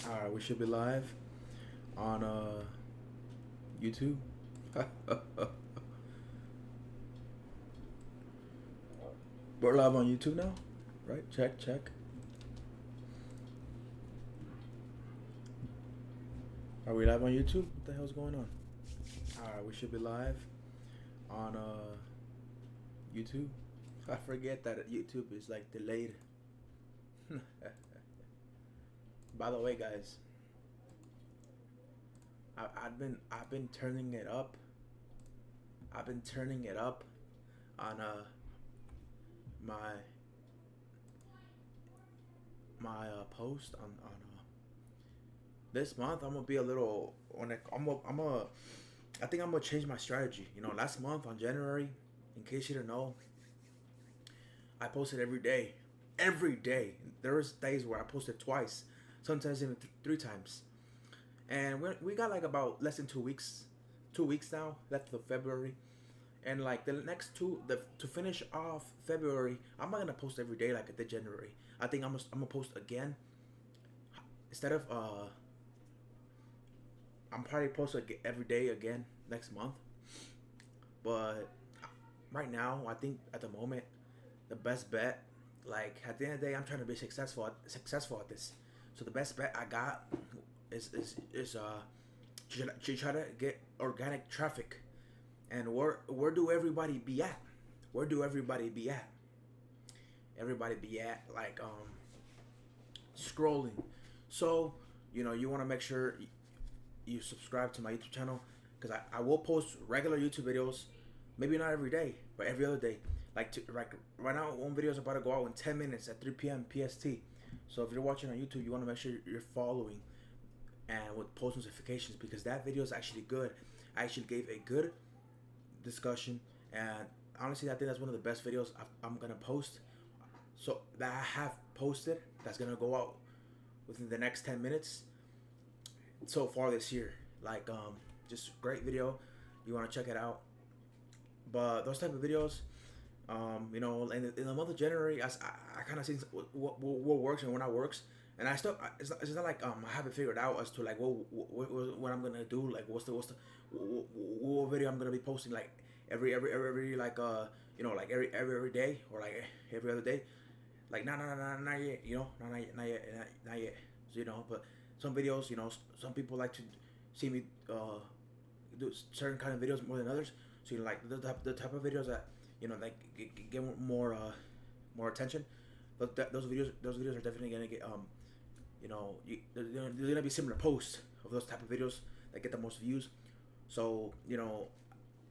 Alright, we should be live on YouTube. We're live on YouTube now, right? Check, check. Are we live on YouTube? What the hell's going on? Alright, we should be live on YouTube. I forget that YouTube is like delayed. By the way, guys, I've been turning it up. I've been turning it up on my post on this month. I'm gonna be a little on it. I think I'm gonna change my strategy. Last month on January, in case you didn't know, I posted every day. Every day. There was days where I posted twice, sometimes even three times. And we got like about less than 2 weeks, 2 weeks now left of February. And like the next to finish off February, I'm not gonna post every day like I did January. I think I'm gonna post again instead of I'm probably post every day again next month. But right now, I think at the moment, the best bet, like at the end of the day, I'm trying to be successful at this. So the best bet I got is to try to get organic traffic. And where do everybody be at? Where do everybody be at? Everybody be at like scrolling. So you want to make sure you subscribe to my YouTube channel because I will post regular YouTube videos, maybe not every day, but every other day. Like right now, one video is about to go out in 10 minutes at 3 p.m. PST. So if you're watching on YouTube, you want to make sure you're following and with post notifications because that video is actually good. I actually gave a good discussion, and honestly, I think that's one of the best videos I'm gonna post. So that I have posted, that's gonna go out within the next 10 minutes so far this year. Like just great video. You want to check it out. But those type of videos, in the month of January, I kind of seen what works and what not works, and I still it's not like I have it figured out as to like what I'm gonna do, like what video I'm gonna be posting like every like like every day or like every other day, like not yet, not yet. So, but some videos, some people like to see me do certain kind of videos more than others. So like the type of videos that like get more attention. But those videos are definitely gonna get they're gonna be similar posts of those type of videos that get the most views. So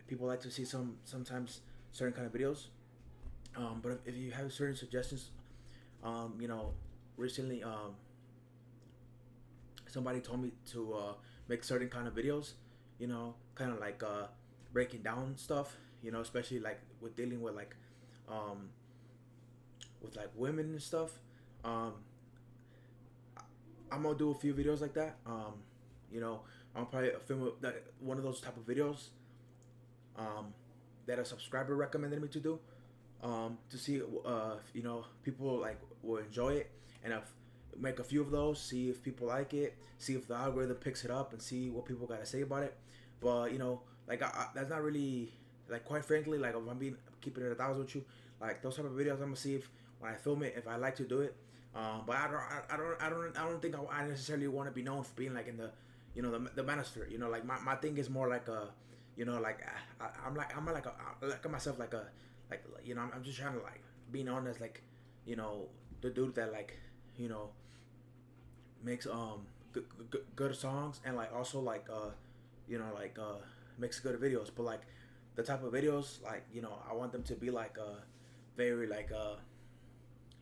people like to see sometimes certain kind of videos. But if you have certain suggestions, recently somebody told me to make certain kind of videos, kind of like breaking down stuff, especially like with dealing um, with like women and stuff. Um, I'm gonna do a few videos like that. I'm probably film one of those type of videos that a subscriber recommended me to do, to see if, people like will enjoy it, and if make a few of those, see if people like it, see if the algorithm picks it up, and see what people gotta say about it. But like that's not really like, quite frankly, like if I'm being keeping it 1,000 with you, like those type of videos, I'm gonna see if when I film it, if I like to do it. But I don't think I necessarily want to be known for being like in the the manosphere. Like my thing is more like a like I look at myself like a like I'm just trying to like be known as like the dude that like you know makes good songs, and like also like like makes good videos. But like the type of videos, like I want them to be like very like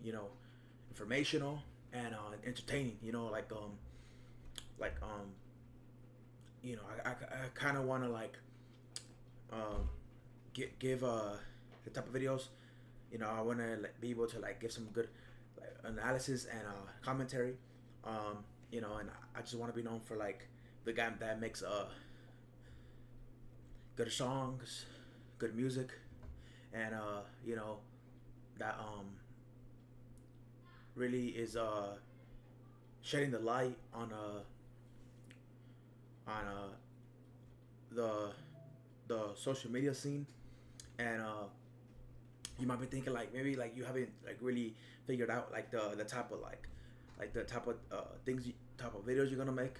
you know informational and entertaining. Like I kind of want to like um give the type of videos. I want to like, be able to like give some good like analysis and commentary. And I just want to be known for like the guy that makes good songs, good music, and that really is shedding the light on the social media scene, and you might be thinking like maybe like you haven't like really figured out like the type of like the type of things type of videos you're gonna make.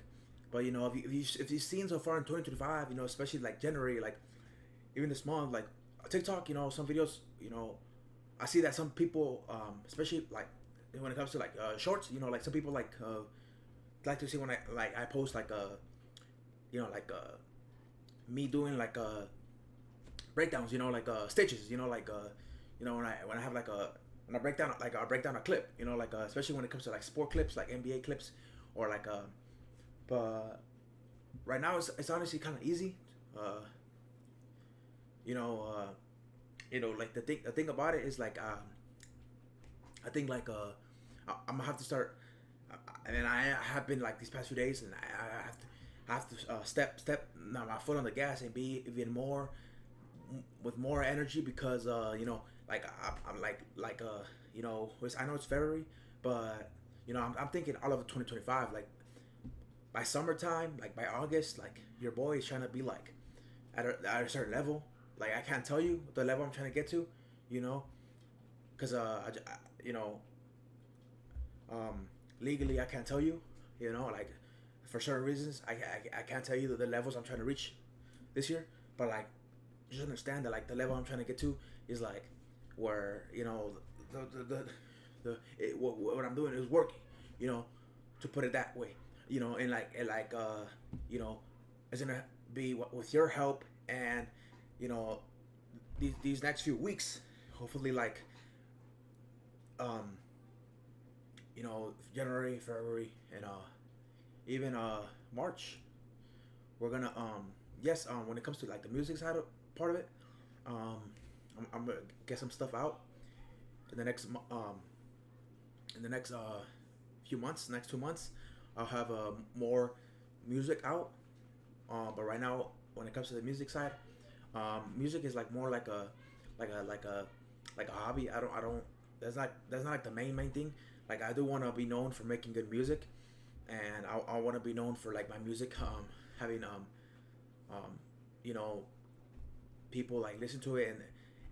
But you know, if you've seen so far in 2025, you know, especially like January, like even this month, like TikTok, you know, some videos, you know, I see that some people, especially like when it comes to like shorts, you know, like some people like to see when I post like you know, like me doing like breakdowns, you know, like stitches, you know, like you know, when I have like a when I break down a clip, you know, like especially when it comes to like sport clips, like NBA clips, or like but right now it's honestly kind of easy, uh, you know, like the thing about it is like I think like I'm gonna have to start. And I have been like these past few days, and I have to step my foot on the gas and be even more with more energy because you know like I'm like you know I know it's February, but you know I'm thinking all of 2025 like by summertime, like by August, like your boy is trying to be like at a certain level. Like I can't tell you the level I'm trying to get to, you know, because you know legally I can't tell you, you know, like for certain reasons I can't tell you the levels I'm trying to reach this year, but like just understand that like the level I'm trying to get to is like where you know what I'm doing is working, you know, to put it that way, you know, and like you know it's gonna be with your help and you know these next few weeks, hopefully like um you know January, February, and even March. We're gonna yes when it comes to like the music side of part of it, um I'm gonna get some stuff out in the next in the next few months, next 2 months. I'll have more music out. But right now, when it comes to the music side, music is like more like a like a like a hobby. I don't. That's not like the main thing. Like I do want to be known for making good music, and I want to be known for like my music having um you know people like listen to it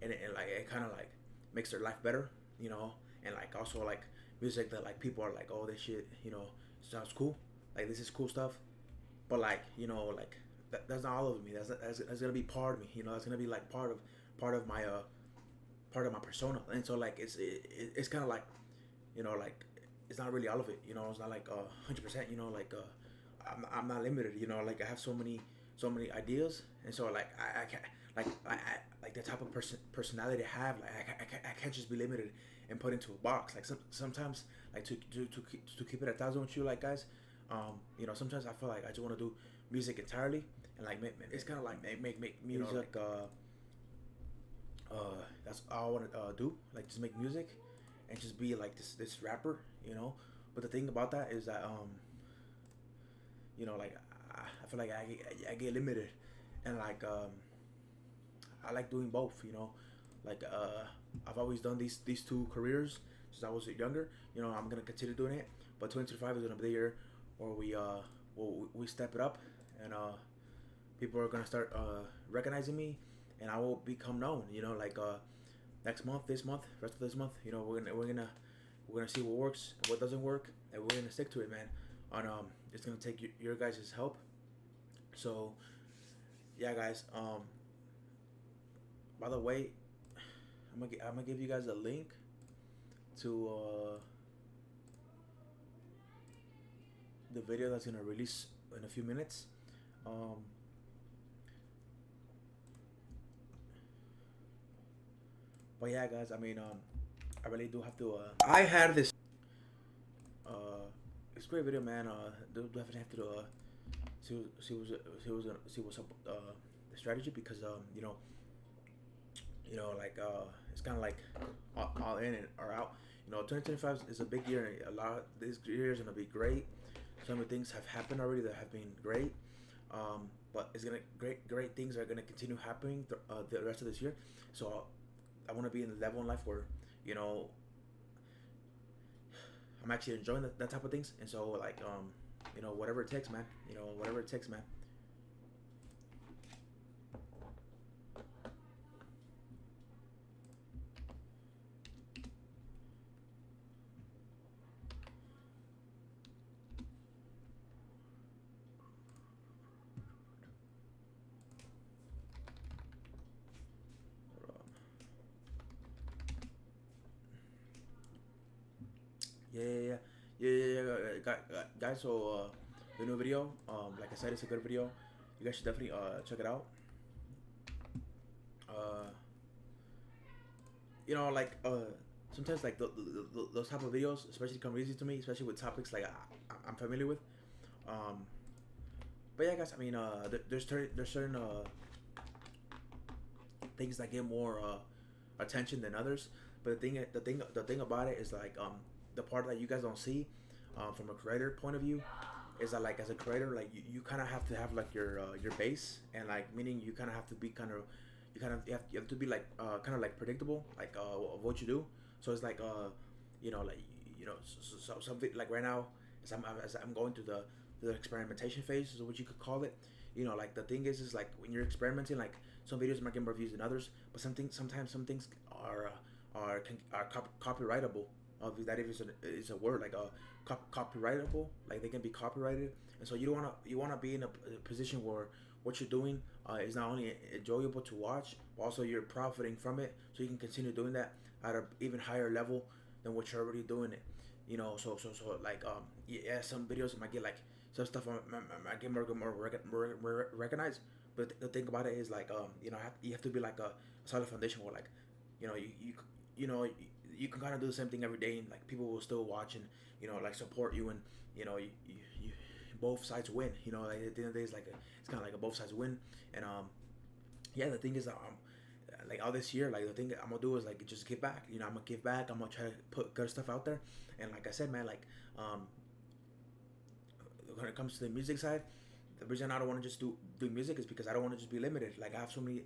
and like it kind of like makes their life better, you know, and like also like music that like people are like, oh, this shit, you know, sounds cool, like this is cool stuff, but like you know like that's not all of me. That's gonna be part of me, you know. That's gonna be like part of my part of my persona, and so like it's kind of like you know like it's not really all of it, you know. It's not like 100%, you know, like I'm not limited, you know. Like I have so many ideas, and so like I can't I like the type of personality I have. Like I can't just be limited and put into a box. Like sometimes like to keep it 1,000 with you, like guys. You know, sometimes I feel like I just want to do music entirely, and like it's kind of like make music. You know, that's all I want to do. Like just make music, and just be like this rapper, you know. But the thing about that is that you know, like I feel like I get limited, and like I like doing both, you know. Like I've always done these two careers since I was younger. You know, I'm gonna continue doing it, but 2025 is gonna be the year where we step it up, and people are gonna start recognizing me, and I will become known. You know, like next month, this month, rest of this month, you know, we're gonna see what works, what doesn't work, and we're gonna stick to it, man. And it's gonna take your guys' help. So yeah, guys. By the way, I'm gonna give you guys a link to the video that's gonna release in a few minutes. Um, but yeah, guys. I mean, I really do have to. I had uh, this great video, man. Do definitely have to see what's up with the strategy because you know like it's kind of like all in and or out. You know, 2025 is a big year. A lot of this year is gonna be great. So many things have happened already that have been great. But it's gonna great things are gonna continue happening the rest of this year. So I want to be in the level in life where you know I'm actually enjoying that type of things. And so like whatever it takes, man. Whatever it takes, man. Yeah, yeah, yeah, yeah, yeah, yeah, guys. So the new video, like I said, it's a good video. You guys should definitely check it out. Uh, like sometimes like those type of videos, especially come easy to me, especially with topics like I'm familiar with. Um, but yeah, guys. I mean, there's certain things that get more attention than others. But the thing about it is like the part that you guys don't see from a creator point of view is that like as a creator like you kind of have to have like your base, and like meaning you kind of have to be kind of you have to be like kind of like predictable like of what you do. So it's like like something like right now as I'm going through the experimentation phase is what you could call it. Like the thing is like when you're experimenting, like some videos might get more views than others, but sometimes some things are copyrightable. If that is a word like copyrightable, like they can be copyrighted. And so you wanna be in a position where what you're doing is not only enjoyable to watch, but also you're profiting from it, so you can continue doing that at an even higher level than what you're already doing it. So like yeah, some videos might get like some stuff might get more recognized, but the thing about it is like you have to be like a solid foundation where like you know you can kind of do the same thing every day, and like people will still watch and like support you, and you both sides win. Like at the end of the day, it's kind of like a both sides win. And yeah, the thing is like all this year, like the thing that I'm gonna do is like just give back. I'm gonna give back. I'm gonna try to put good stuff out there. And like I said, man, like when it comes to the music side, the reason I don't want to just do music is because I don't want to just be limited. Like I have so many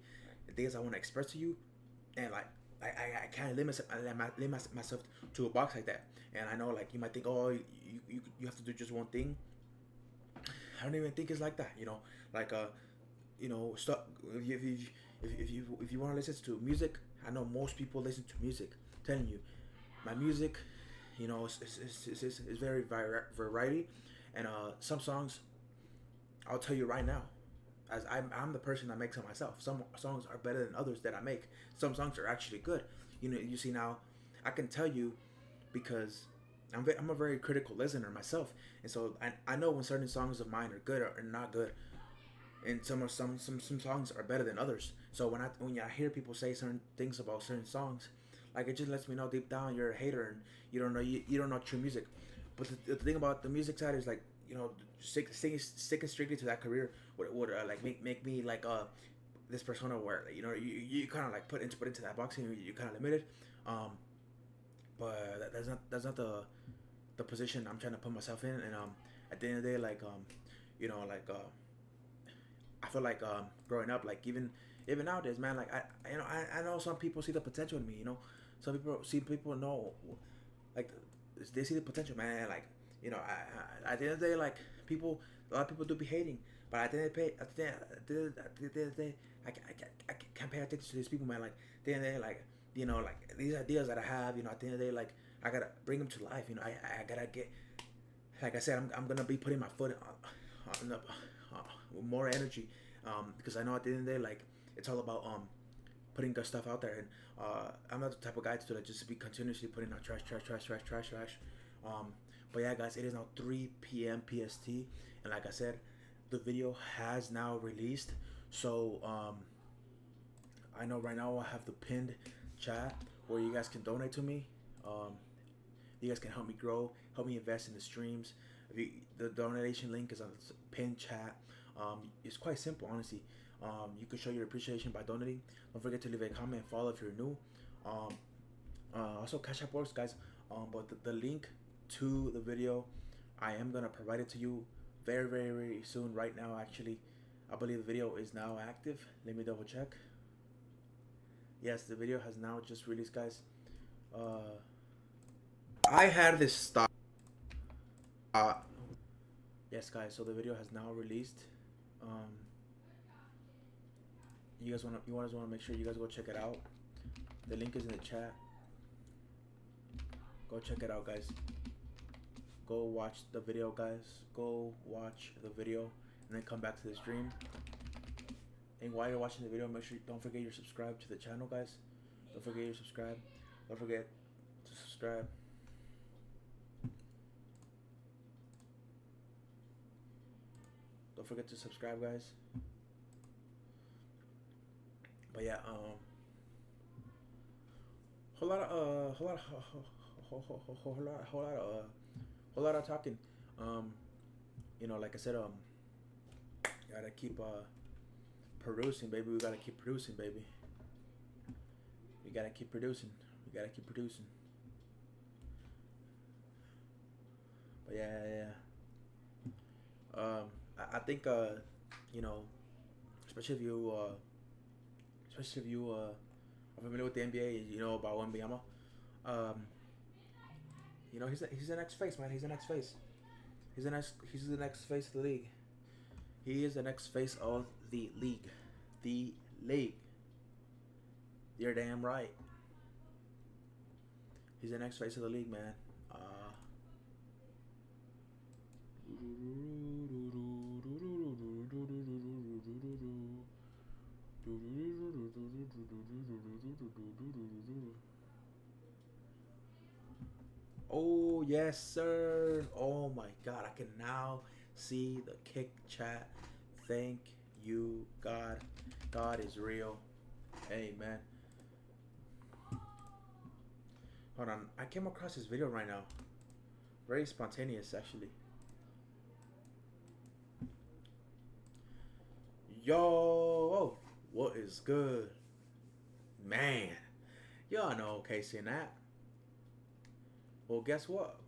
things I want to express to you, and like I can't limit myself to a box like that. And I know like you might think, oh, you have to do just one thing. I don't even think it's like that. Like stuff. If you want to listen to music, I know most people listen to music. I'm telling you, my music, it's very variety, and some songs, I'll tell you right now, as I'm the person that makes it myself. Some songs are better than others that I make. Some songs are actually good. You see now, I can tell you because I'm a very critical listener myself, and so I know when certain songs of mine are good or not good, and some songs are better than others. So when I hear people say certain things about certain songs, like it just lets me know deep down you're a hater and you don't know true music. But the thing about the music side is like sticking strictly to that career would like make me like this persona where like, you kind of like put into that box, and you kind of limited. Um, but that's not the position I'm trying to put myself in. And at the end of the day, like like I feel like growing up, like even nowadays, man, like I know some people see the potential in me. Some people know like they see the potential, man. Like at the end of the day, like a lot of people do be hating, but at the end of the day, I can't pay attention to these people, man. Like at the end of the day, like like these ideas that I have, at the end of the day, like I gotta bring them to life. I gotta get, like I said, I'm gonna be putting my foot on the with more energy, because I know at the end of the day, like it's all about putting good stuff out there. And I'm not the type of guy to like just be continuously putting out trash. Um, but yeah, guys, it is now 3 p.m. PST, and like I said, the video has now released. So I know right now I have the pinned chat where you guys can donate to me. You guys can help me grow, help me invest in the streams. The donation link is on the pinned chat. It's quite simple, honestly. You can show your appreciation by donating. Don't forget to leave a comment and follow if you're new. Also, Cash App works, guys. But the link to the video, I am gonna provide it to you very, very, very soon. Right now, actually, I believe the video is now active. Let me double check. Yes, the video has now just released, guys. I had this stop. Yes, guys. So the video has now released. You guys want to make sure you guys go check it out. The link is in the chat. Go check it out, guys. Go watch the video, guys. Go watch the video and then come back to the stream. And while you're watching the video, make sure don't forget you're subscribed to the channel, guys. Don't forget you're subscribed. Don't forget to subscribe. Don't forget to subscribe, guys. But yeah, whole lot of talking. You know, like I said, gotta keep producing, baby. We gotta keep producing, baby. We gotta keep producing. We gotta keep producing. But yeah. I think you know, especially if you are familiar with the NBA, you know about Wembanyama. You know, he's the next face, man. He's the next face. He's the next face of the league. He is the next face of the league. The league. You're damn right. He's the next face of the league, man. Oh yes, sir. Oh my God, I can now see the kick chat. Thank you, God. God is real. Amen. Hold on, I came across this video right now. Very spontaneous, actually. Yo, what is good, man? Y'all know Casey and that. Well, guess what?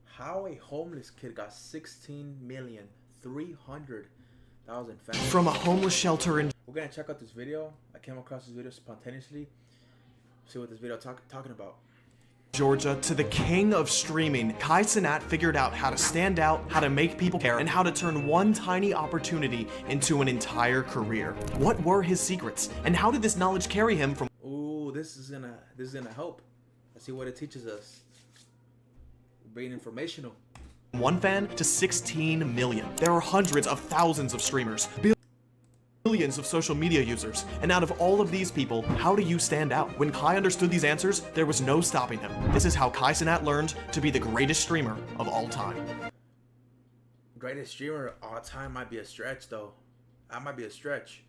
How a homeless kid got 16,300,000 fans from a homeless shelter in We're gonna check out this video. I came across this video spontaneously. See what this video talking about. Georgia to the king of streaming. Kai Cenat figured out how to stand out, how to make people care, and how to turn one tiny opportunity into an entire career. What were his secrets, and how did this knowledge carry him from This is gonna help. Let's see what it teaches us. Being informational. 1 fan to 16 million? There are hundreds of thousands of streamers, billions of social media users, and out of all of these people, how do you stand out? When Kai understood these answers, there was no stopping him. This is how Kai Cenat learned to be the greatest streamer of all time. Greatest streamer of all time might be a stretch, though. That might be a stretch.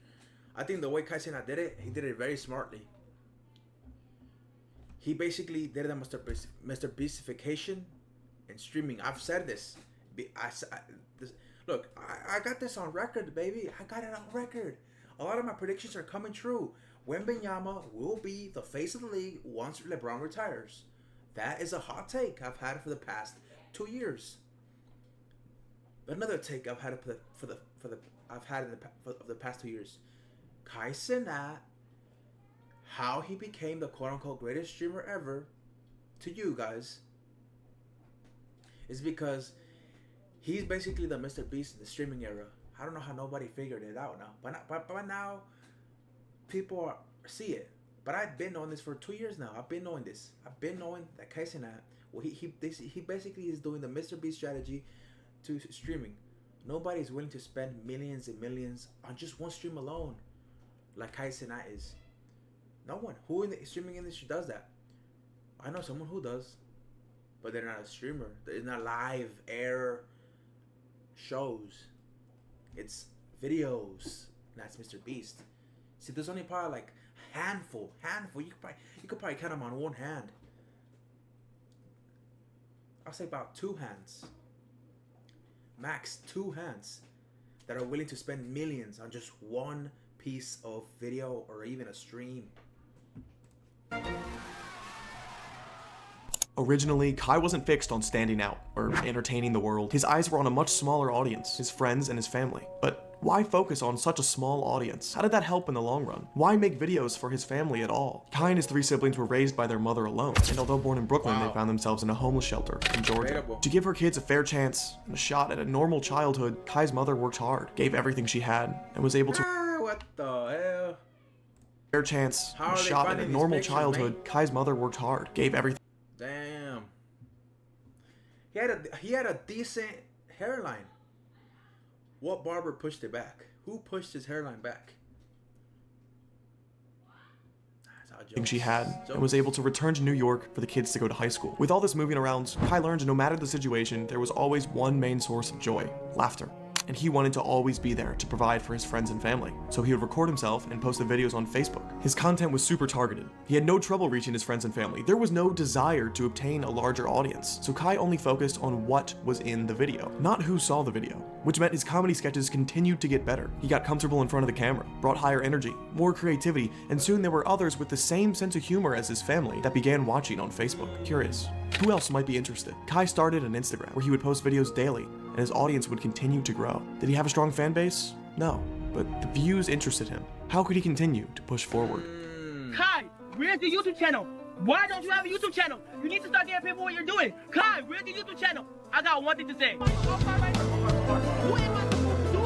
I think the way Kai Cenat did it, he did it very smartly. He basically did the Mr. Beastification in streaming. I've said this. Look, I got this on record, baby. I got it on record. A lot of my predictions are coming true. Wembanyama will be the face of the league once LeBron retires. That is a hot take I've had for the past 2 years. Another take I've had for the past 2 years. Kai Cenat, how he became the quote-unquote greatest streamer ever to you guys is because he's basically the Mr. Beast in the streaming era. I don't know how nobody figured it out now, but now people see it. But I've been knowing this for 2 years now. I've been knowing this. I've been knowing that Kai Cenat, well, he basically is doing the Mr. Beast strategy to streaming. Nobody's willing to spend millions and millions on just one stream alone, like Kai Cenat is. No one who in the streaming industry does that. I know someone who does, but they're not a streamer. They're not live air shows. It's videos. That's Mr. Beast. See, there's only probably like handful. You could probably count them on one hand. I'll say about 2 hands. Max 2 hands that are willing to spend millions on just one piece of video or even a stream. Originally, Kai wasn't fixed on standing out or entertaining the world. His eyes were on a much smaller audience, his friends and his family. But Why focus on such a small audience? How did that help in the long run? Why make videos for his family at all? Kai and his 3 siblings were raised by their mother alone, and although born in Brooklyn, they found themselves in a homeless shelter in Georgia. To give her kids a fair chance and a shot at a normal childhood, Kai's mother worked hard, gave everything she had, and was able to what the hell? Fair chance, a shot at a normal childhood. Kai's mother worked hard, gave everything. Damn. He had a decent hairline. What barber pushed it back? Who pushed his hairline back? She had, and was able to return to New York for the kids to go to high school. With all this moving around, Kai learned no matter the situation, there was always one main source of joy: laughter. And he wanted to always be there to provide for his friends and family. So he would record himself and post the videos on Facebook. His content was super targeted. He had no trouble reaching his friends and family. There was no desire to obtain a larger audience. So Kai only focused on what was in the video, not who saw the video, which meant his comedy sketches continued to get better. He got comfortable in front of the camera, brought higher energy, more creativity, and soon there were others with the same sense of humor as his family that began watching on Facebook. Curious, who else might be interested? Kai started an Instagram where he would post videos daily, and his audience would continue to grow. Did he have a strong fan base? No, but the views interested him. How could he continue to push forward? Kai, where's the YouTube channel? Why don't you have a YouTube channel? You need to start getting paid for what you're doing. Kai, where's the YouTube channel? I got one thing to say. What am I supposed to do?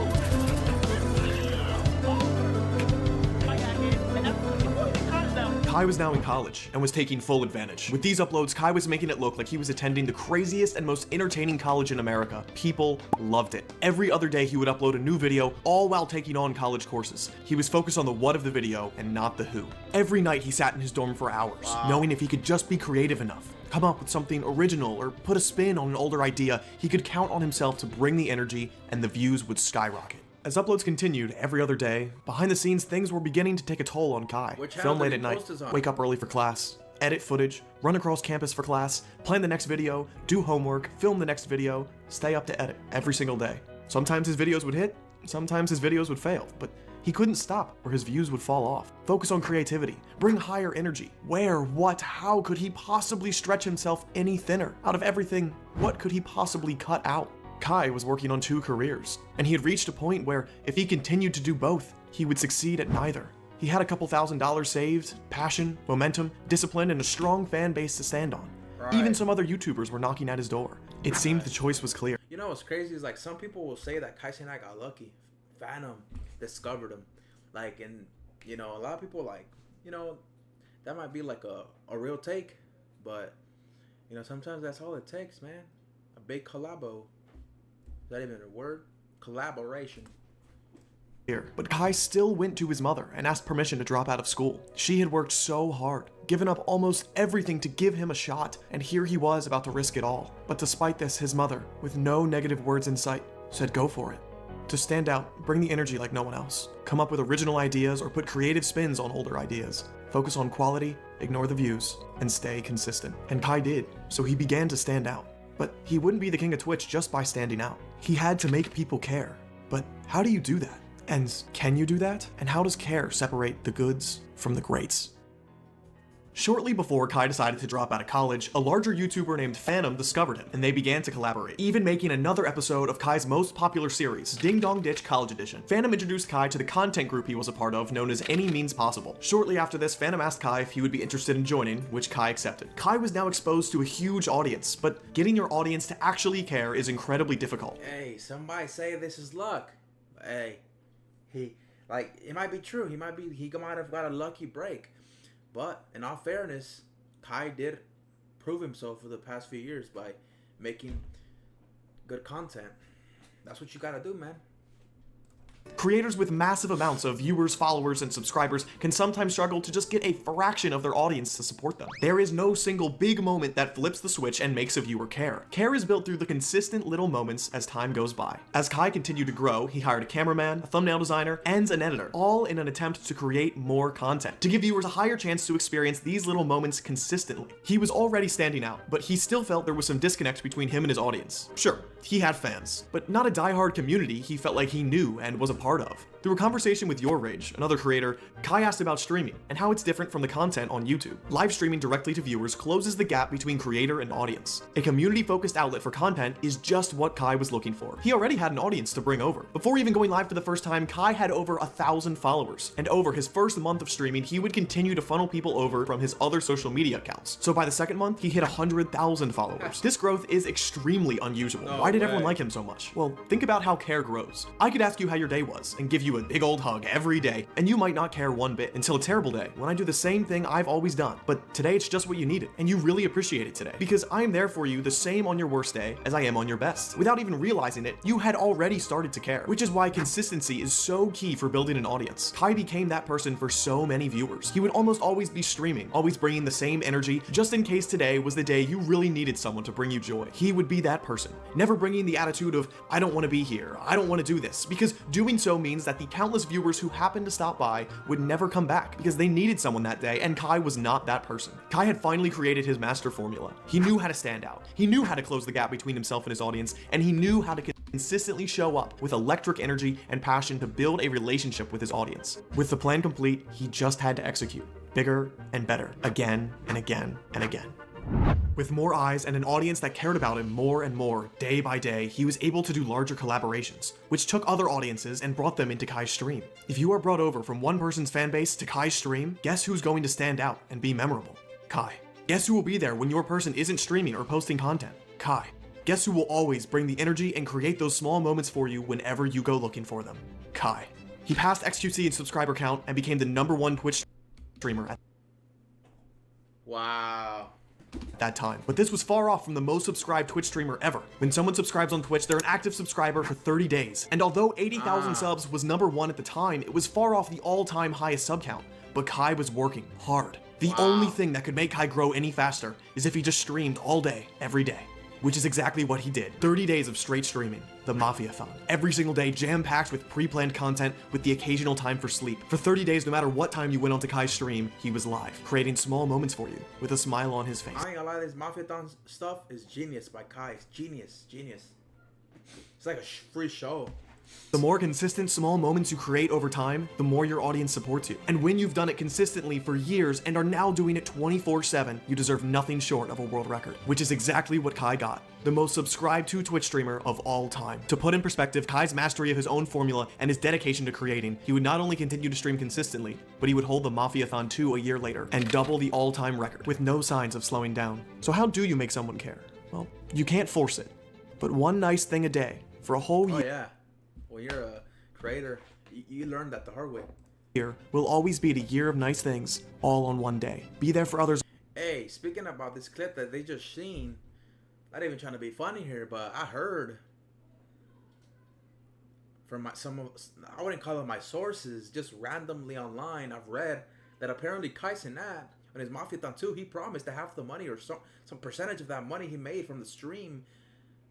Kai was now in college and was taking full advantage. With these uploads, Kai was making it look like he was attending the craziest and most entertaining college in America. People loved it. Every other day he would upload a new video, all while taking on college courses. He was focused on the what of the video and not the who. Every night he sat in his dorm for hours, knowing if he could just be creative enough, come up with something original, or put a spin on an older idea, he could count on himself to bring the energy and the views would skyrocket. As uploads continued every other day, behind the scenes things were beginning to take a toll on Kai. Film late at night, wake up early for class, edit footage, run across campus for class, plan the next video, do homework, film the next video, stay up to edit every single day. Sometimes his videos would hit, sometimes his videos would fail, but he couldn't stop or his views would fall off. Focus on creativity, bring higher energy. Where, what, how could he possibly stretch himself any thinner? Out of everything, what could he possibly cut out? Kai was working on 2 careers, and he had reached a point where if he continued to do both, he would succeed at neither. He had a couple $1,000s saved, passion, momentum, discipline, and a strong fan base to stand on. Even some other YouTubers were knocking at his door. It seemed the choice was clear. You know what's crazy is like some people will say that Kai Cenat got lucky. Phantom discovered him. Like, and you know, a lot of people like, you know, that might be like a real take, but you know, sometimes that's all it takes, man. A big collabo. Is that even a word? Collaboration. But Kai still went to his mother and asked permission to drop out of school. She had worked so hard, given up almost everything to give him a shot, and here he was about to risk it all. But despite this, his mother, with no negative words in sight, said go for it. To stand out, bring the energy like no one else. Come up with original ideas or put creative spins on older ideas. Focus on quality, ignore the views, and stay consistent. And Kai did, so he began to stand out. But he wouldn't be the king of Twitch just by standing out. He had to make people care. But how do you do that? And can you do that? And how does care separate the goods from the greats? Shortly before Kai decided to drop out of college, a larger YouTuber named Phantom discovered him, and they began to collaborate, even making another episode of Kai's most popular series, Ding Dong Ditch College Edition. Phantom introduced Kai to the content group he was a part of, known as Any Means Possible. Shortly after this, Phantom asked Kai if he would be interested in joining, which Kai accepted. Kai was now exposed to a huge audience, but getting your audience to actually care is incredibly difficult. Hey, somebody say this is luck. Hey, it might be true. He might have got a lucky break. But in all fairness, Kai did prove himself for the past few years by making good content. That's what you gotta do, man. Creators with massive amounts of viewers, followers, and subscribers can sometimes struggle to just get a fraction of their audience to support them. There is no single big moment that flips the switch and makes a viewer care. Care is built through the consistent little moments as time goes by. As Kai continued to grow, he hired a cameraman, a thumbnail designer, and an editor, all in an attempt to create more content, to give viewers a higher chance to experience these little moments consistently. He was already standing out, but he still felt there was some disconnect between him and his audience. Sure, he had fans, but not a diehard community he felt like he knew and was a part part of. Through a conversation with Your Rage, another creator, Kai asked about streaming and how it's different from the content on YouTube. Live streaming directly to viewers closes the gap between creator and audience. A community-focused outlet for content is just what Kai was looking for. He already had an audience to bring over. Before even going live for the first time, Kai had over 1,000 followers, and over his first month of streaming, he would continue to funnel people over from his other social media accounts. So by the second month, he hit 100,000 followers. This growth is extremely unusual. Why did everyone like him so much? Well, think about how care grows. I could ask you how your day was and give you a big old hug every day, and you might not care one bit until a terrible day when I do the same thing I've always done. But today it's just what you needed, and you really appreciate it today because I am there for you the same on your worst day as I am on your best. Without even realizing it, you had already started to care, which is why consistency is so key for building an audience. Kai became that person for so many viewers. He would almost always be streaming, always bringing the same energy, just in case today was the day you really needed someone to bring you joy. He would be that person, never bringing the attitude of, I don't want to be here, I don't want to do this, because doing so means that the countless viewers who happened to stop by would never come back because they needed someone that day, and Kai was not that person. Kai had finally created his master formula. He knew how to stand out. He knew how to close the gap between himself and his audience, and he knew how to consistently show up with electric energy and passion to build a relationship with his audience. With the plan complete, he just had to execute. Bigger and better, again and again and again. With more eyes and an audience that cared about him more and more, day by day, he was able to do larger collaborations, which took other audiences and brought them into Kai's stream. If you are brought over from one person's fanbase to Kai's stream, guess who's going to stand out and be memorable? Kai. Guess who will be there when your person isn't streaming or posting content? Kai. Guess who will always bring the energy and create those small moments for you whenever you go looking for them? Kai. He passed XQC in subscriber count and became the #1 Twitch streamer at that time. But this was far off from the most subscribed Twitch streamer ever. When someone subscribes on Twitch, they're an active subscriber for 30 days. And although 80,000 subs was #1 at the time, it was far off the all-time highest sub count. But Kai was working hard. The only thing that could make Kai grow any faster is if he just streamed all day, every day. Which is exactly what he did. 30 days of straight streaming, the Mafiathon. Every single day jam-packed with pre-planned content with the occasional time for sleep. For 30 days, no matter what time you went onto Kai's stream, he was live, creating small moments for you with a smile on his face. I ain't gonna lie, this Mafiathon stuff is genius by Kai. It's genius. It's like a free show. The more consistent small moments you create over time, the more your audience supports you. And when you've done it consistently for years and are now doing it 24/7, you deserve nothing short of a world record, which is exactly what Kai got. The most subscribed to Twitch streamer of all time. To put in perspective Kai's mastery of his own formula and his dedication to creating, he would not only continue to stream consistently, but he would hold the Mafiathon 2 a year later and double the all-time record with no signs of slowing down. So how do you make someone care? Well, you can't force it, but one nice thing a day for a whole year. Oh yeah. When you're a creator, you learn that the hard way. Year will always be a year of nice things, all on one day. Be there for others. Hey, speaking about this clip that they just seen, not even trying to be funny here, but I heard from I wouldn't call them my sources, just randomly online, I've read that apparently Kai Cenat, on his Mafiathon 2, he promised to half the money or some percentage of that money he made from the stream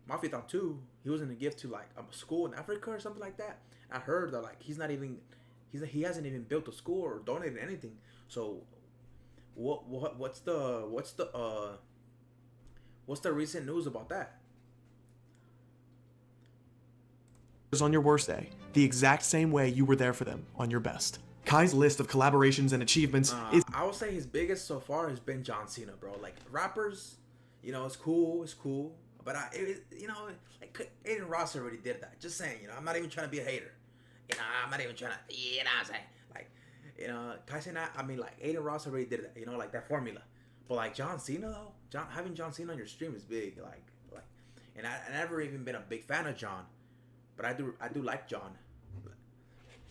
Mafiathon 2, he was gonna give to like a school in Africa or something like that. I heard that like he hasn't even built a school or donated anything. So what's the recent news about that? On your worst day, the exact same way you were there for them on your best. Kai's list of collaborations and achievements is... I would say his biggest so far has been John Cena, bro. Like rappers, you know, it's cool. But like Aiden Ross already did that. Just saying, you know, I'm not even trying to be a hater. You know, I'm not even trying to, you know what I'm saying? Like, you know, Kai Cenat, I mean, like, Aiden Ross already did that, you know, like that formula. But like John Cena, though, having John Cena on your stream is big. And I never even been a big fan of John. But I do like John.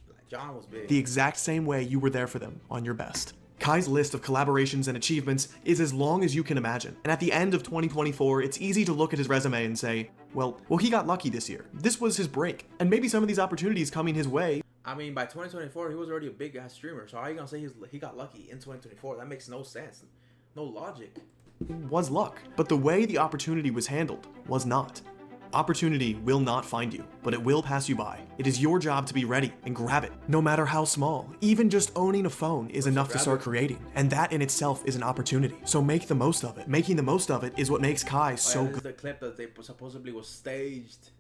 Like, John was big. The exact same way you were there for them on your best. Kai's list of collaborations and achievements is as long as you can imagine. And at the end of 2024, it's easy to look at his resume and say, well, he got lucky this year. This was his break. And maybe some of these opportunities coming his way. I mean, by 2024, he was already a big ass streamer. So how are you gonna say he got lucky in 2024? That makes no sense. No logic. Was luck. But the way the opportunity was handled was not. Opportunity will not find you, but it will pass you by. It is your job to be ready and grab it, no matter how small. Even just owning a phone is enough to start creating, and that in itself is an opportunity. So make the most of it. Making the most of it is what makes Kai so good. This is the clip that they supposedly was staged.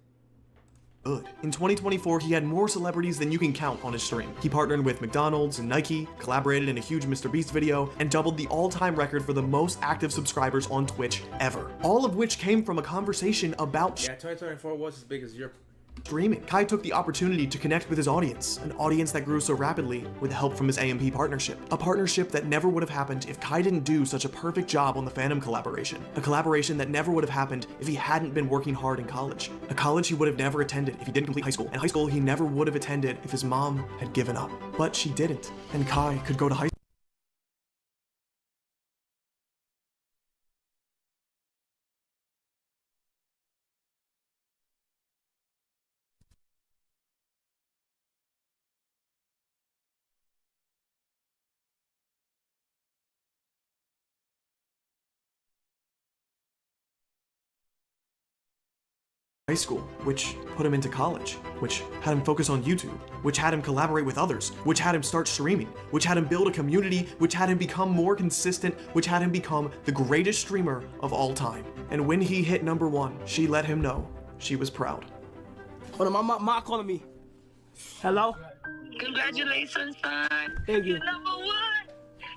good. In 2024, he had more celebrities than you can count on his stream. He partnered with McDonald's and Nike, collaborated in a huge MrBeast video, and doubled the all-time record for the most active subscribers on Twitch ever. All of which came from a conversation about Yeah, 2024 was as big as your. streaming. Kai took the opportunity to connect with his audience, an audience that grew so rapidly with help from his AMP partnership. A partnership that never would have happened if Kai didn't do such a perfect job on the Phantom collaboration. A collaboration that never would have happened if he hadn't been working hard in college. A college he would have never attended if he didn't complete high school, and high school he never would have attended if his mom had given up. But she didn't, and Kai could go to high school, which put him into college, which had him focus on YouTube, which had him collaborate with others, which had him start streaming, which had him build a community, which had him become more consistent, which had him become the greatest streamer of all time. And when he hit #1, she let him know she was proud. Hold on, my mom calling me. Hello? Congratulations, son. Thank you. You're number one.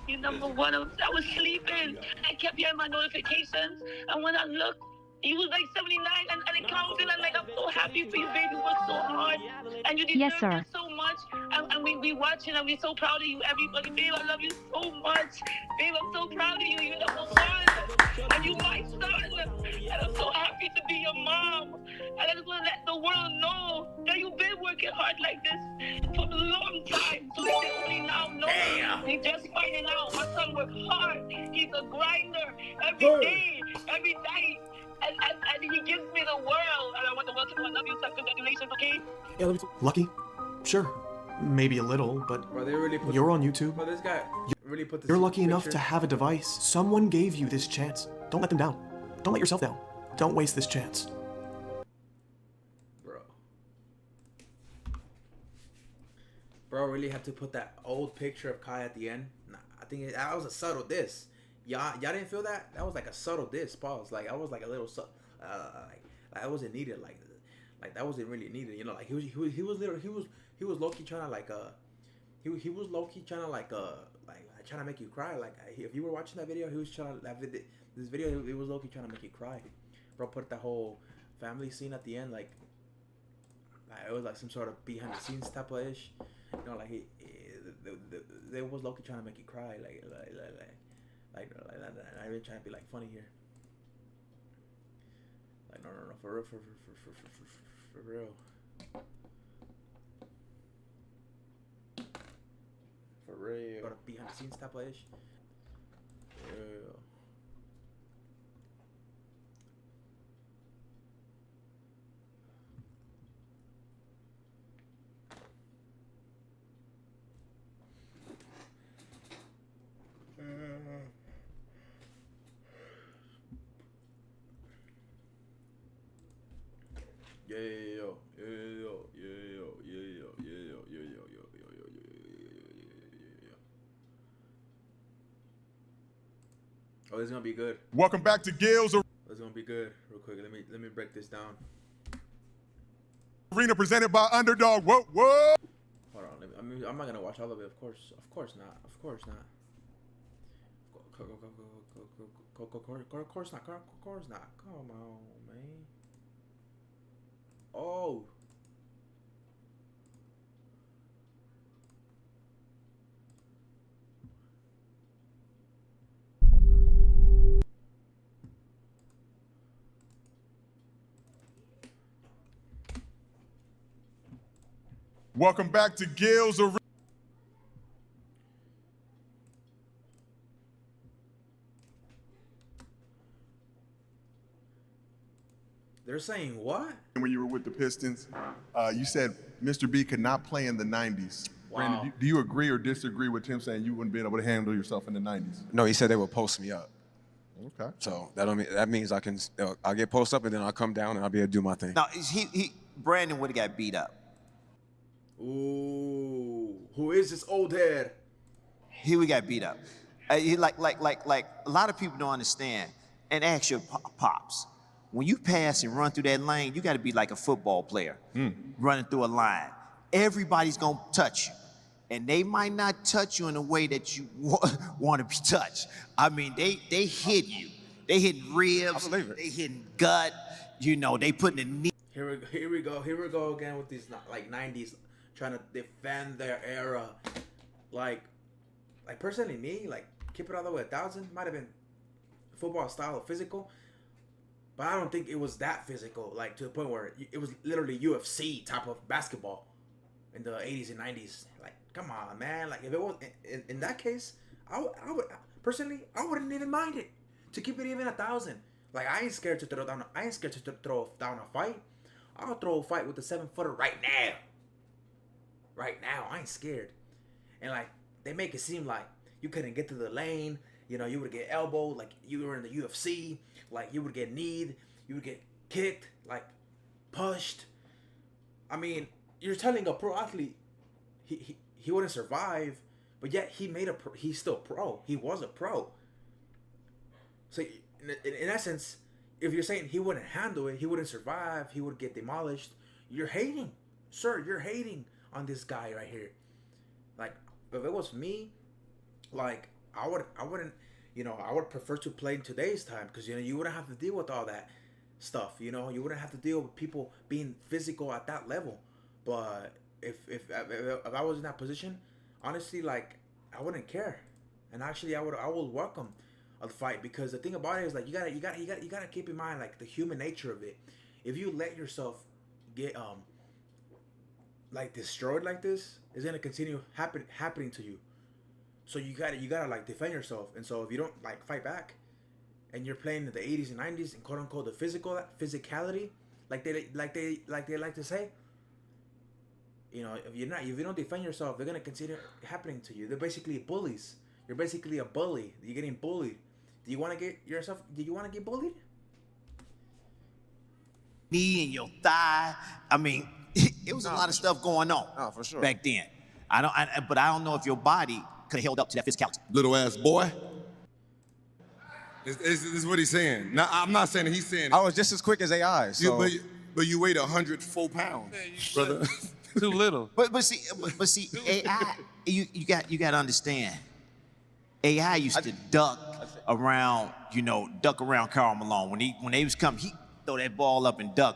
You're number one. I was sleeping. I kept hearing my notifications. And when I looked, he was like 79 and it counted. And like, I'm so happy for you, baby. You worked so hard. And you deserve it so much. And we watching and we're so proud of you, everybody. Babe, I love you so much. Babe, I'm so proud of you. You're number one. And you my son. And I'm so happy to be your mom. And I just want to let the world know that you've been working hard like this for a long time. So they only now know. They just finding out. My son works hard. He's a grinder every day, every night. And he gives me the world. And I want the world to know I love you, son. Congratulations, okay? Lucky? Sure. Maybe a little, but Bro, they really put you're on YouTube. Bro, this guy really put this. You're lucky enough picture. to have a device. Someone gave you this chance. Don't let them down. Don't let yourself down. Don't waste this chance. Bro really had to put that old picture of Kai at the end. Nah, I think that was a subtle diss. Y'all didn't feel that? That was like a subtle diss. Pause. Like I was like a little like that wasn't needed. Like that wasn't really needed. You know, like he was low key trying to like he was low key trying to like trying to make you cry. Like if you were watching that video, he was trying to this video. It was low key trying to make you cry. Bro put that whole family scene at the end. Like it was like some sort of behind the scenes type of ish. You know, like they was low key trying to make you cry. Like I really trying to be like funny here. Like no, for real, for real. For real. Got a behind the scenes type of ish. Yeah. Oh, this is gonna be good. Welcome back to Gil's It's gonna be good. Real quick, let me break this down. Arena presented by Underdog. Whoa, whoa. Hold on. I'm not gonna watch all of it. Of course not. Of course not. Of course not. Come on, man. Oh. Welcome back to Gil's Arena. They're saying what? When you were with the Pistons, you said Mr. B could not play in the 90s. Wow. Brandon, do you agree or disagree with him saying you wouldn't be able to handle yourself in the 90s? No, he said they would post me up. Okay. So that means I'll get posted up and then I'll come down and I'll be able to do my thing. No, Brandon would have got beat up. Ooh, who is this old head? He would got beat up. He like a lot of people don't understand. And ask your pops. when you pass and run through that lane, you got to be like a football player running through a line. Everybody's going to touch you. And they might not touch you in a way that you want to be touched. I mean, they hit you. They hitting ribs. They hitting gut. You know, they putting the knee. Here we go again with these like 90s trying to defend their era. Like personally, me, like, keep it all the way 1,000 might have been football style physical, but I don't think it was that physical, like to the point where it was literally UFC type of basketball in the 80s and 90s. Like, come on, man. Like, if it was in that case, I would personally, I wouldn't even mind it to keep it even 1,000. Like, I ain't scared to throw down. I ain't scared to throw down a fight. I'll throw a fight with the 7-footer right now. Right now, I ain't scared. And like, they make it seem like you couldn't get to the lane. You know, you would get elbowed like you were in the UFC. Like, you would get kneed. You would get kicked. Like, pushed. I mean, you're telling a pro athlete he wouldn't survive, but yet he's still pro. He was a pro. So in essence, if you're saying he wouldn't handle it, he wouldn't survive, he would get demolished, you're hating, sir. You're hating on this guy right here. Like, if it was me, like, I wouldn't, you know, I would prefer to play in today's time, because, you know, you wouldn't have to deal with all that stuff. You know, you wouldn't have to deal with people being physical at that level. But if I was in that position, honestly, like, I wouldn't care, and actually I would welcome a fight, because the thing about it is, like, you gotta keep in mind, like, the human nature of it. If you let yourself get like destroyed like this, it's gonna continue happening to you. So you gotta like defend yourself. And so if you don't like fight back, and you're playing in the 80s and 90s and quote unquote the physicality, like they like to say, you know, if you don't defend yourself, they're gonna continue happening to you. They're basically bullies. You're basically a bully. You're getting bullied. Do you want to get bullied? Knee in your thigh. I mean, it was a lot of stuff going on. No, for sure. Back then. But I don't know if your body could have held up to that physicality. Little ass boy. This is what he's saying. Now, I'm not saying that he's saying. I was just as quick as AI. So. But you weighed 104 pounds, brother. Too little. But see, AI. You got to understand. AI used to duck around Karl Malone when they was coming. He throw that ball up and duck.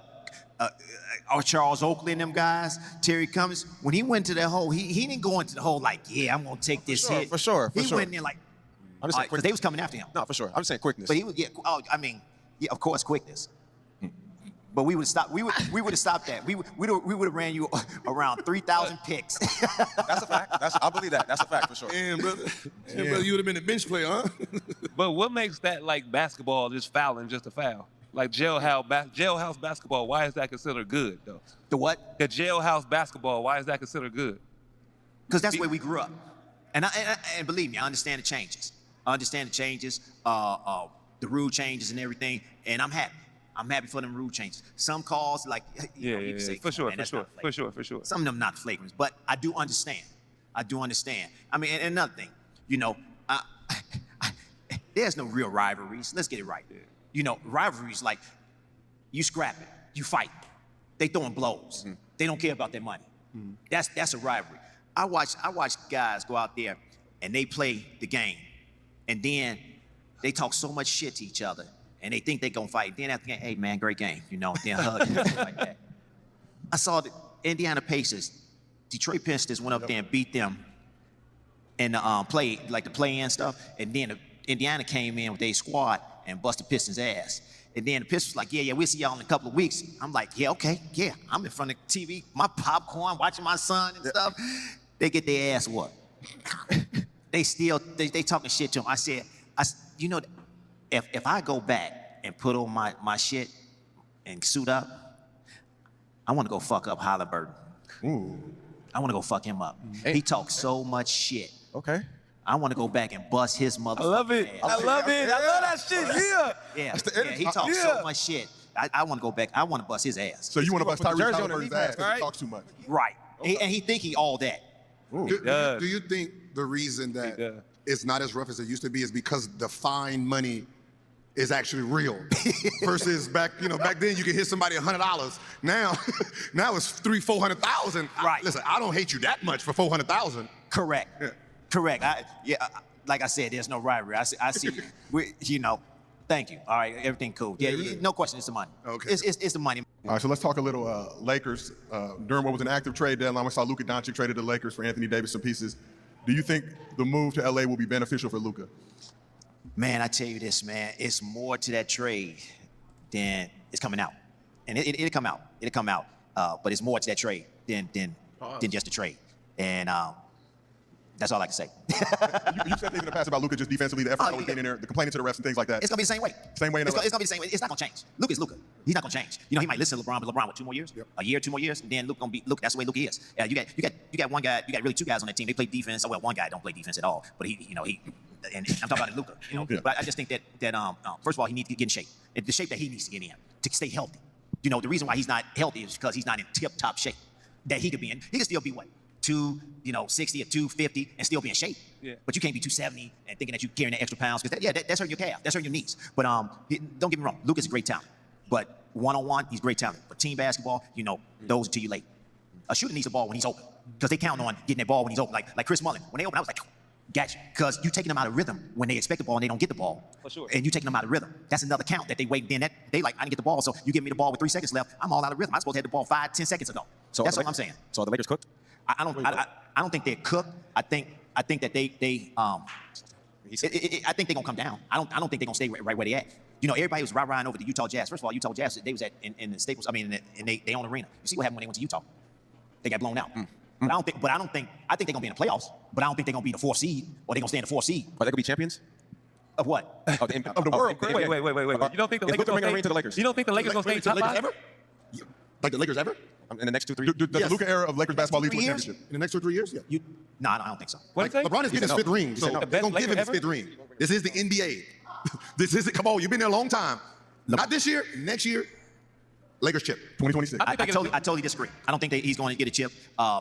Or Charles Oakley and them guys, Terry Cummings. When he went to that hole, he didn't go into the hole like, yeah, I'm gonna take this hit. For sure. He went in there like, because they was coming after him. No, for sure. I'm just saying quickness. But he would get. Oh, I mean, yeah, of course, quickness. But we would stop. We would have stopped that. We would have ran you around 3,000 picks. That's a fact. I believe that. That's a fact for sure. Damn, brother. Damn, brother, you would have been a bench player, huh? But what makes that like basketball just fouling just a foul? Like jailhouse basketball, why is that considered good though? The what? The jailhouse basketball, why is that considered good? Because that's where we grew up. And believe me, I understand the changes. The rule changes and everything, and I'm happy. I'm happy for them rule changes. Some calls, like, you can say, for sure. Some of them not flagrant, but I do understand. I mean, and another thing, you know, there's no real rivalries. Let's get it right. You know, rivalries like you scrap it, you fight. They throwing blows. Mm-hmm. They don't care about their money. Mm-hmm. That's a rivalry. I watch guys go out there and they play the game, and then they talk so much shit to each other, and they think they gonna fight. Then after the game, hey man, great game, you know, then hug and stuff like that. I saw the Indiana Pacers, Detroit Pistons went up there and beat them in the play-in stuff, and then Indiana came in with their squad and busted Pistons' ass. And then the Pistons like, yeah, we'll see y'all in a couple of weeks. I'm like, yeah, okay, yeah. I'm in front of the TV, my popcorn, watching my son and stuff. They get their ass whooped. they talking shit to him. I said, you know, if I go back and put on my shit and suit up, I want to go fuck up Halliburton. Ooh. I want to go fuck him up. He talks so much shit. Okay. I want to go back and bust his motherfucking I love it. ass. I love that shit. Yeah, he talks so much shit. I want to go back. I want to bust his ass. So you want to bust Tyrese Jersey on Halliburton's the ass because right? he talks too much. Right. Okay. And he think he all that. Do you think the reason that it's not as rough as it used to be is because the fine money is actually real. Versus back then you could hit somebody $100. Now, now it's $300,000-$400,000. Right. Listen, I don't hate you that much for $400,000. Correct. Yeah. Correct. Like I said, there's no rivalry. I see. Thank you. All right, everything cool. Yeah, no question. It's the money. Okay. It's the money. All right, so let's talk a little Lakers. During what was an active trade deadline, we saw Luka Doncic traded to the Lakers for Anthony Davis some pieces. Do you think the move to LA will be beneficial for Luka? Man, I tell you this, man. It's more to that trade than it's coming out, and it'll come out. It'll come out. But it's more to that trade than just the trade. And that's all I can say. you said things in the past about Luka just defensively, the effort always getting in there, the complaining to the refs and things like that. It's gonna be the same way. Same way. It's gonna be the same way. It's not gonna change. Luka's Luka. He's not gonna change. You know, he might listen to LeBron, but LeBron, what, 2 more years? Yep. A year, 2 more years, and then Luka gonna be Luka. That's the way Luka is. You got one guy. You got really 2 guys on that team. They play defense. Oh well, one guy don't play defense at all. But he, and I'm talking about Luka. Yeah. But I just think that first of all, he needs to get in shape. The shape that he needs to get in to stay healthy. You know, the reason why he's not healthy is because he's not in tip-top shape that he could be in. He could still be what? 260 or 250 and still be in shape. Yeah. But you can't be 270 and thinking that you're carrying the extra pounds because that's hurting your calf, that's hurting your knees. But don't get me wrong, Luka's a great talent. But one-on-one, he's great talent. But team basketball, those are too late. A shooter needs the ball when he's open because they count on getting that ball when he's open. Like Chris Mullin, when they open, I was like, gotcha. Because you're taking them out of rhythm when they expect the ball and they don't get the ball. For sure. And you're taking them out of rhythm. That's another count that they wait. Then they like, I didn't get the ball, so you give me the ball with 3 seconds left. I'm all out of rhythm. I'm supposed to have the ball 5-10 seconds ago. So that's all I'm saying. So are the Lakers cooked? I don't think they're cooked. I think that they I think they're gonna come down. I don't think they're gonna stay right where they at. Everybody was riding over the Utah Jazz. First of all, Utah Jazz, they was in the Staples. I mean, in they own arena. You see what happened when they went to Utah? They got blown out. But I think they're gonna be in the playoffs. But I don't think they're gonna be the 4th seed or they're gonna stay in the 4th seed. Are they gonna be champions? Of what? Of the world. Wait. You don't think the Lakers bring a ring to the Lakers? You don't think the Lakers gonna stay top 5? Ever? Like the Lakers ever? In the next 2-3 Does the Luka era of Lakers basketball lead to a 3 years? championship? In the next 2 or 3 years? Yeah. No, I don't think so. What do you LeBron is getting his 5th ring, so The they're best going to give him his Laker 5th ring. This is the NBA. This is it. Come on, you've been there a long time. Not this year, next year, Lakers chip. 2026. I totally disagree. I don't think he's going to get a chip.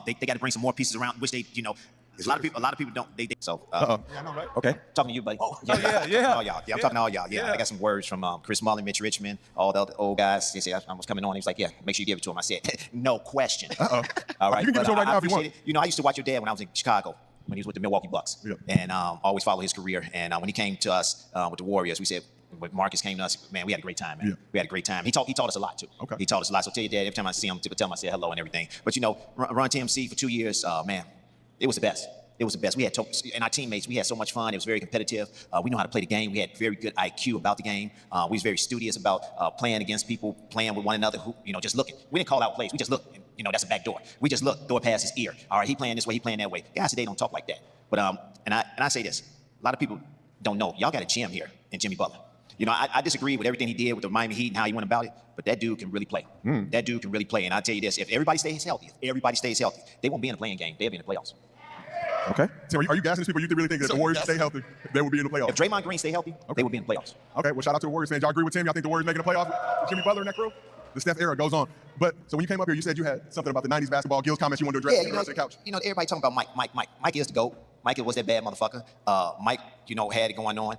They got to bring some more pieces around, which they, a lot of people don't. So, Uh-oh. Yeah, I know, right? Okay. talking to you, buddy. yeah. All y'all. Yeah, I'm talking to all y'all. Yeah, I got some words from Chris Mullin, Mitch Richmond, all the other old guys. They said I was coming on. He was like, yeah, make sure you give it to him. I said, no question. All right. You can give it to him right now if you want. Appreciate it. I used to watch your dad when I was in Chicago, when he was with the Milwaukee Bucks. Yep. And always follow his career. And when he came to us with the Warriors, we said, when Marcus came to us, man, we had a great time, man. Yeah. We had a great time. He taught us a lot, too. Okay. He taught us a lot. So tell your dad, every time I see him, tell him I said hello and everything. But, run TMC for 2 years, man, it was the best. It was the best. We had and our teammates. We had so much fun. It was very competitive. We know how to play the game. We had very good IQ about the game. We was very studious about playing against people, playing with one another. Who, just looking. We didn't call out plays. We just looked. That's a back door. We just looked, throw it past his ear. All right, he playing this way, he playing that way. Guys today don't talk like that. But and I say this. A lot of people don't know. Y'all got a gem here in Jimmy Butler. I disagree with everything he did with the Miami Heat and how he went about it, but that dude can really play. That dude can really play. And I tell you this: if everybody stays healthy, they won't be in the playing game. They'll be in the playoffs. Okay. So are you gassing these people? You really think that if the Warriors stay healthy, they will be in the playoffs? If Draymond Green stay healthy, they will be in the playoffs. Okay. Well, shout out to the Warriors fans. Y'all agree with Tim? Y'all think the Warriors making the playoffs with Jimmy Butler and that crew? The Steph era goes on. But so when you came up here, you said you had something about the 90s basketball. Gil's comments you wanted to address on the rest of the couch. Everybody talking about Mike. Mike is the GOAT. Mike was that bad motherfucker. Mike, had it going on.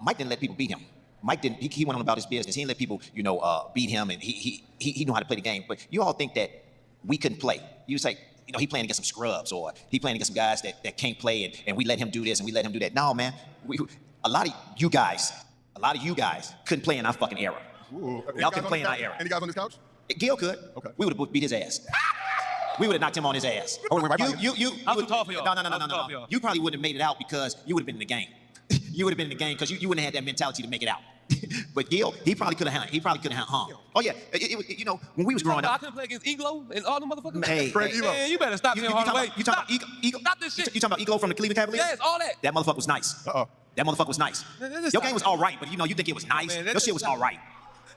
Mike didn't let people beat him. Mike didn't. He went on about his business. He didn't let people, beat him, and he knew how to play the game. But you all think that we couldn't play. You say, he playing against some scrubs, or he playing against some guys that can't play, and we let him do this and we let him do that. No, man. A lot of you guys couldn't play in our fucking era. Y'all couldn't play in our era. Any guys on this couch? Gil could. Okay. We would have beat his ass. We would have knocked him on his ass. Oh, wait, I'm too tall for y'all. No. You probably wouldn't have made it out because you would have been in the game. You would have been in the game because you wouldn't have had that mentality to make it out. But Gil, he probably could have hung. Oh yeah, when we was growing I up. couldn't play against Elo and all them motherfuckers. Hey, Man, you better stop Tim Hardaway. You talking about Ego? Stop this shit. You talking about Ego from the Cleveland Cavaliers? Yes, all that. That motherfucker was nice. Uh-oh. That motherfucker was nice. Your game was all right, but you think it was nice. Man, Your shit was all right.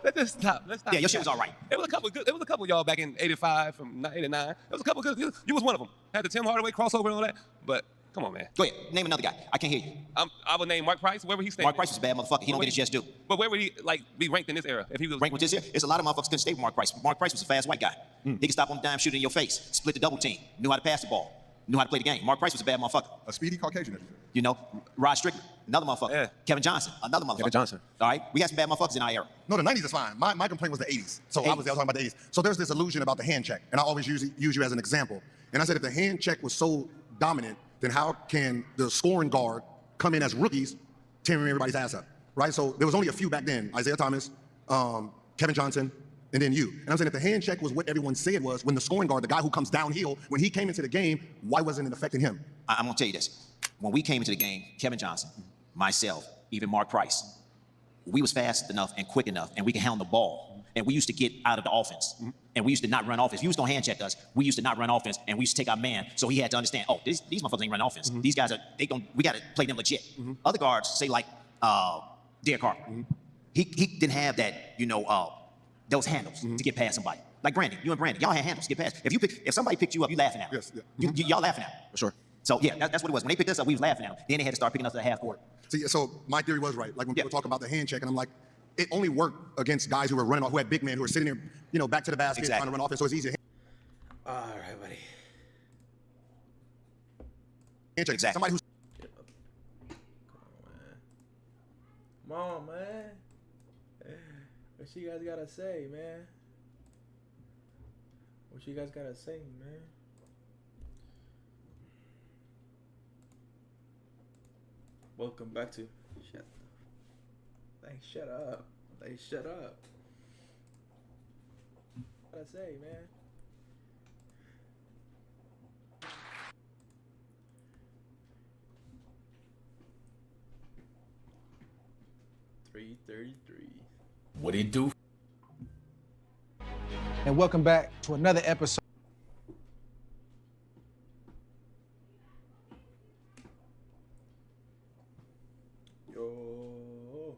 Let's stop. Yeah, your shit was all right. It was a couple of y'all back in '85 from '89. There was a couple good. You was one of them. Had the Tim Hardaway crossover and all that. But come on, man. Go ahead, name another guy. I can't hear you. I would name Mark Price. Where would he stay? Mark Price was a bad motherfucker. He don't get his just due. But where would he be ranked in this era if he was ranked with this here? It's a lot of motherfuckers couldn't stay with Mark Price. Mark Price was a fast white guy. He could stop on the dime, shoot it in your face, split the double team, knew how to pass the ball. knew how to play the game. Mark Price was a bad motherfucker. A speedy Caucasian. You know, Rod Strickland, another motherfucker. Yeah. Kevin Johnson, another motherfucker. Kevin Johnson. All right, we got some bad motherfuckers in our era. No, the 90s is fine. My complaint was the 80s. So I was talking about the 80s. So there's this illusion about the hand check, and I always use you as an example. And I said if the hand check was so dominant, then how can the scoring guard come in as rookies, tearing everybody's ass up, right? So there was only a few back then: Isaiah Thomas, Kevin Johnson, and then you. And I'm saying if the hand check was what everyone said was, when the scoring guard, the guy who comes downhill, when he came into the game, why wasn't it affecting him? I'm gonna tell you this. When we came into the game, Kevin Johnson, myself, even Mark Price, we was fast enough and quick enough, and we could handle the ball. And we used to get out of the offense. And we used to not run offense. If you was gonna hand check us, we used to not run offense, and we used to take our man. So he had to understand, oh, these motherfuckers ain't running offense. These guys we gotta play them legit. Other guards, say like Derek Carter, he didn't have that, those handles to get past somebody. Like Brandon, you and Brandon, y'all had handles to get past. If somebody picked you up, you laughing at them. Yes, Y'all laughing at them. For sure. So yeah, that's what it was. When they picked us up, we was laughing at them. Then they had to start picking us at the half court. See, so my theory was right. Like when people talk about the hand check, and I'm like, it only worked against guys who were running off, who had big men, who were sitting there, back to the basket, trying to run offense. So it's easy. All right, buddy. Hand check. Exactly. Somebody who's Come on, man. What you guys gotta say, man? What you guys gotta say, man? Welcome back to shut up. Shut up. What I say, man? $333. What he do? And welcome back to another episode. Yo.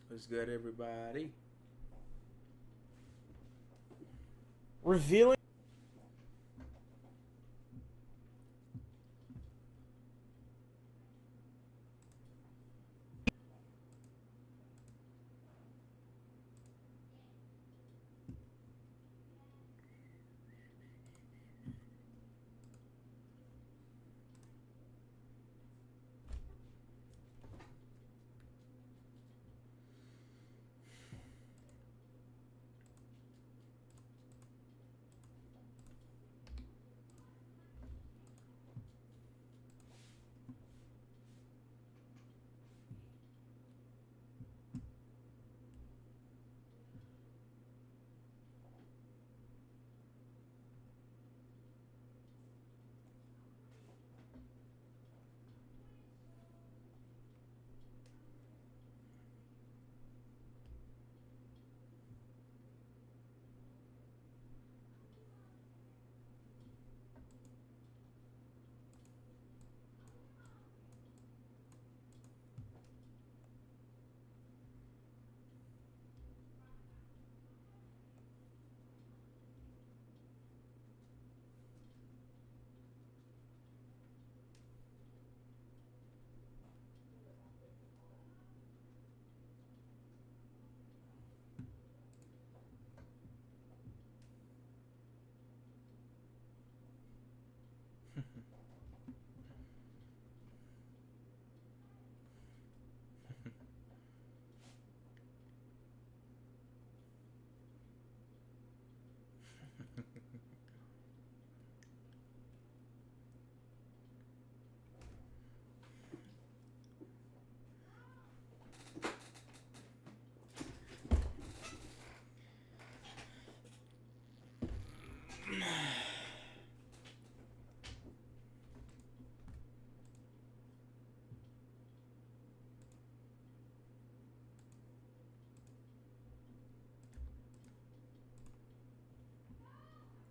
What's good, everybody? Revealing.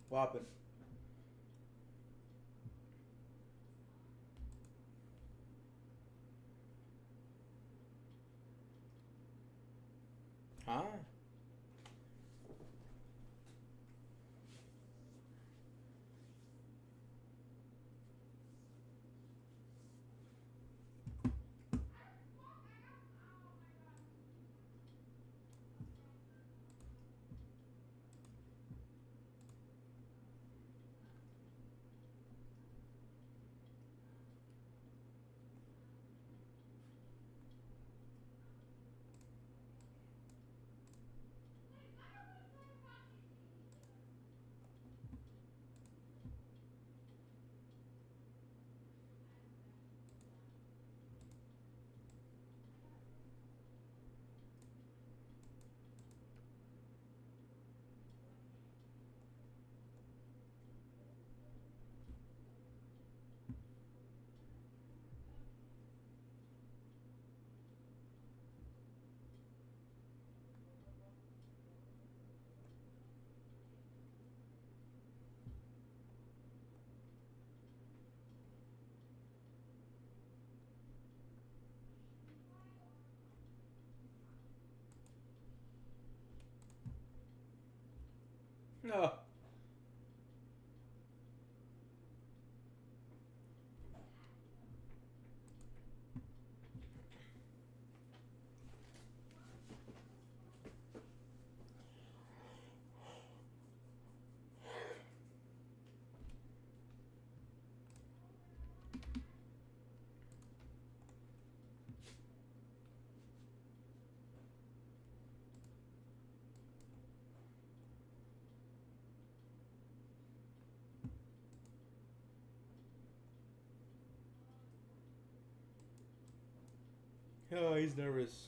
What happened? Huh? No. Oh, he's nervous.